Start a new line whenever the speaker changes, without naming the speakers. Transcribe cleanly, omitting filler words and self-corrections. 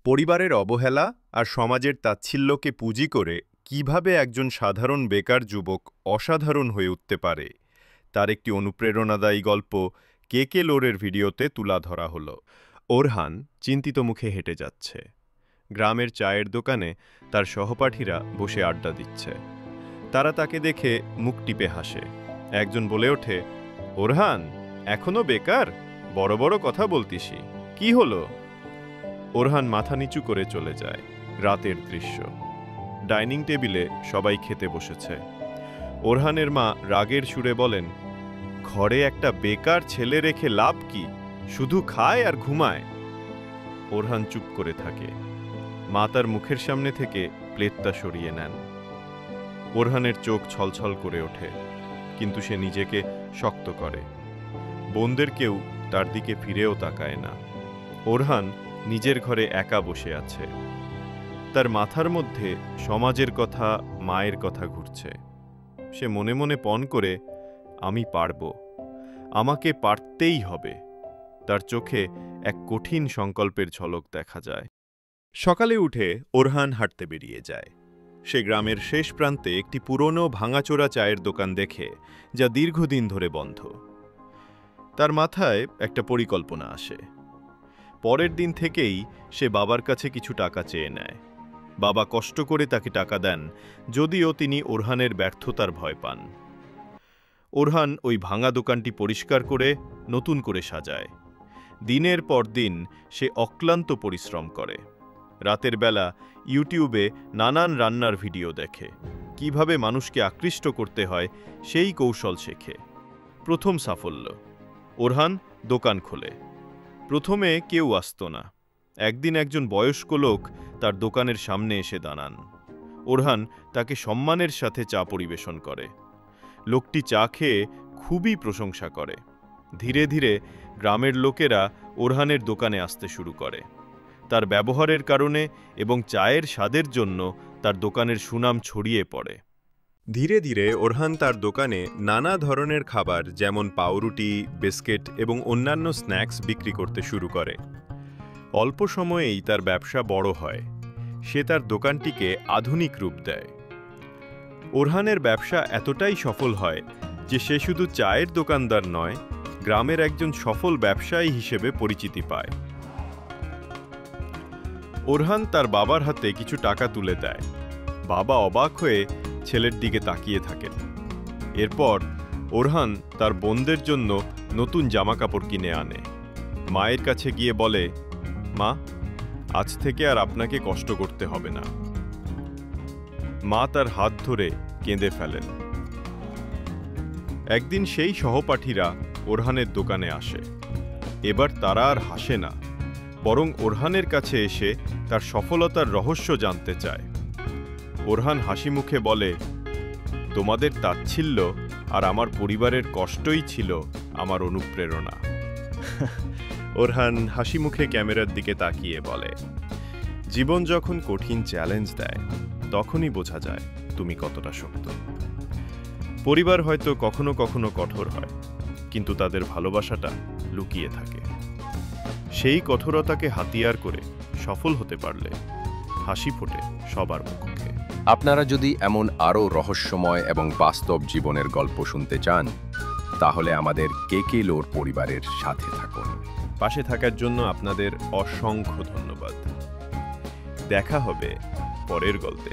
পরিবারের অবহেলা আর সমাজের তাচ্ছিল্যকে পুঁজি করে কিভাবে একজন সাধারণ বেকার যুবক অসাধারণ হয়ে উঠতে পারে তার একটি অনুপ্রেরণাদায়ী গল্প কে লোরের ভিডিওতে তুলে ধরা হলো। ওরহান চিন্তিত মুখে হেঁটে যাচ্ছে। গ্রামের চায়ের দোকানে তার সহপাঠীরা বসে আড্ডা দিচ্ছে। তারা তাকে দেখে মুখ টিপে হাসে। একজন বলে ওঠে, ওরহান, এখনো বেকার? বড় বড় কথা বলতিসি, কি হলো? ওরহান মাথা নিচু করে চলে যায়। রাতের দৃশ্য। ডাইনিং টেবিলে সবাই খেতে বসেছে। ওরহানের মা রাগের সুরে বলেন, ঘরে একটা বেকার ছেলে রেখে লাভ কি? শুধু খায় আর ঘুমায়। ওরহান চুপ করে থাকে। মা তার মুখের সামনে থেকে প্লেটটা সরিয়ে নেন। ওরহানের চোখ ছলছল করে ওঠে, কিন্তু সে নিজেকে শক্ত করে। বোনদের কেউ তার দিকে ফিরেও তাকায় না। ওরহান নিজের ঘরে একা বসে আছে। তার মাথার মধ্যে সমাজের কথা, মায়ের কথা ঘুরছে। সে মনে মনে পণ করে, আমি পারব, আমাকে পারতেই হবে। তার চোখে এক কঠিন সংকল্পের ঝলক দেখা যায়। সকালে উঠে ওরহান হাঁটতে বেরিয়ে যায়। সে গ্রামের শেষ প্রান্তে একটি পুরনো ভাঙাচোরা চায়ের দোকান দেখে, যা দীর্ঘদিন ধরে বন্ধ। তার মাথায় একটা পরিকল্পনা আসে। পরের দিন থেকেই সে বাবার কাছে কিছু টাকা চেয়ে নেয়। বাবা কষ্ট করে তাকে টাকা দেন, যদিও তিনি ওরহানের ব্যর্থতার ভয় পান। ওরহান ওই ভাঙা দোকানটি পরিষ্কার করে নতুন করে সাজায়। দিনের পর দিন সে অক্লান্ত পরিশ্রম করে। রাতের বেলা ইউটিউবে নানান রান্নার ভিডিও দেখে। কিভাবে মানুষকে আকৃষ্ট করতে হয় সেই কৌশল শেখে। প্রথম সাফল্য, ওরহান দোকান খোলে। প্রথমে কেউ আসত না। একদিন একজন বয়স্ক লোক তার দোকানের সামনে এসে দাঁড়ান। ওরহান তাকে সম্মানের সাথে চা পরিবেশন করে। লোকটি চা খেয়ে খুবই প্রশংসা করে। ধীরে ধীরে গ্রামের লোকেরা ওরহানের দোকানে আসতে শুরু করে। তার ব্যবহারের কারণে এবং চায়ের স্বাদের জন্য তার দোকানের সুনাম ছড়িয়ে পড়ে। ধীরে ধীরে ওরহান তার দোকানে নানা ধরনের খাবার, যেমন পাউরুটি, বিস্কিট এবং অন্যান্য স্ন্যাক্স বিক্রি করতে শুরু করে। অল্প সময়েই তার ব্যবসা বড় হয়। সে তার দোকানটিকে আধুনিক রূপ দেয়। ওরহানের ব্যবসা এতটাই সফল হয় যে সে শুধু চায়ের দোকানদার নয়, গ্রামের একজন সফল ব্যবসায়ী হিসেবে পরিচিতি পায়। ওরহান তার বাবার হাতে কিছু টাকা তুলে দেয়। বাবা অবাক হয়ে ছেলের দিকে তাকিয়ে থাকেন। এরপর ওরহান তার বোনদের জন্য নতুন জামাকাপড় কিনে আনে। মায়ের কাছে গিয়ে বলে, মা, আজ থেকে আর আপনাকে কষ্ট করতে হবে না। মা তার হাত ধরে কেঁদে ফেলেন। একদিন সেই সহপাঠীরা ওরহানের দোকানে আসে। এবার তারা আর হাসে না, বরং ওরহানের কাছে এসে তার সফলতার রহস্য জানতে চায়। ওরহান হাসি মুখে বলে, তোমাদের তাচ্ছিল্য আর আমার পরিবারের কষ্টই ছিল আমার অনুপ্রেরণা। ওরহান হাসি মুখে ক্যামেরার দিকে তাকিয়ে বলে, জীবন যখন কঠিন চ্যালেঞ্জ দেয়, তখনই বোঝা যায় তুমি কতটা শক্ত। পরিবার হয়তো কখনো কখনো কঠোর হয়, কিন্তু তাদের ভালোবাসাটা লুকিয়ে থাকে। সেই কঠোরতাকে হাতিয়ার করে সফল হতে পারলে হাসি ফোটে সবার মুখে।
আপনারা যদি এমন আরও রহস্যময় এবং বাস্তব জীবনের গল্প শুনতে চান, তাহলে আমাদের কে লোর পরিবারের সাথে থাকুন।
পাশে থাকার জন্য আপনাদের অসংখ্য ধন্যবাদ। দেখা হবে পরের গল্পে।